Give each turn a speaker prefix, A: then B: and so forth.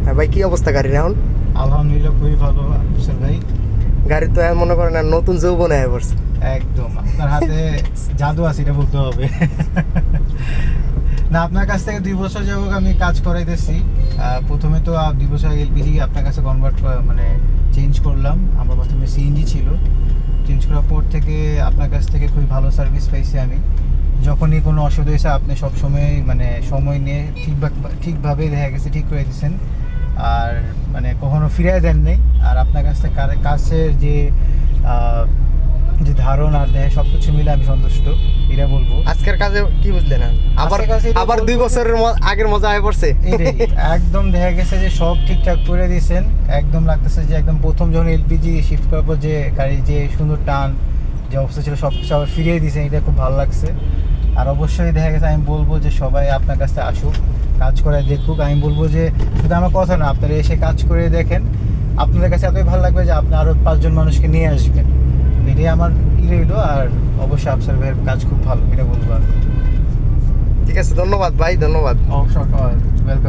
A: হ্যাঁ ভাই, কি অবস্থা গাড়ির এখন?
B: আলহামদুলিল্লাহ খুবই ভালো আফসার ভাই।
A: গাড়ি তো এখন মনে করেন আর নতুন যৌবনে হয়ে পড়ছে।
B: একদম আপনার হাতে জাদু আছে এটা বলতে হবে। না, আপনার কাছ থেকে 2 বছর যাবত আমি কাজ করাইতেছি। প্রথমে তো 2 বছর আগে এলপিজি আপনার কাছে কনভার্ট মানে চেঞ্জ করলাম। আমার প্রথমে সিএনজি ছিল, চেঞ্জ করার পর থেকে আপনার কাছ থেকে খুবই ভালো সার্ভিস পাইছি আমি। যখনই কোনো অসুবিধা হয়েছে আপনি সবসময় মানে সময় নিয়ে ঠিকভাবে দেখা গেছে ঠিক করে দিয়েছেন, আর মানে কখনো ফিরিয়ে দেন নেই। আর আপনার কাছ থেকে কাছের যে যে ধারণা আর দেয় সব কিছু মিলে আমি সন্তুষ্ট, এটা বলবো।
A: আজকের কাজে কি বুঝলেন? আবার
B: আজকের কাজে এটা
A: আবার 2
B: বলবো
A: বছরের আগের মজা হয়ে পড়ছে।
B: এটাই একদম দেখা গেছে যে সব ঠিকঠাক করে দিয়েছেন। একদম লাগতেছে যে একদম প্রথম যখন এলপিজি শিফট করার পর যে গাড়ির যে সুন্দর টান যে অবস্থা ছিল সব কিছু আবার ফিরিয়ে দিয়েছেন, এটা খুব ভালো লাগছে। আর অবশ্যই দেখা গেছে আমি বলবো যে সবাই আপনার কাছে আসুক, কাজ করে দেখুক। আমি বলবো যে শুধু আমার কথা না, আপনারা এসে কাজ করে দেখেন, আপনাদের কাছে এতই ভালো লাগবে যে আপনি আরও 5 জন মানুষকে নিয়ে আসবেন। এটাই আমার রইলো। আর অবশ্যই আফসার ভাইয়ের কাজ খুব ভালো, এটা বলবো। আর
A: ঠিক আছে, ধন্যবাদ ভাই, ধন্যবাদ।
B: অবশ্যই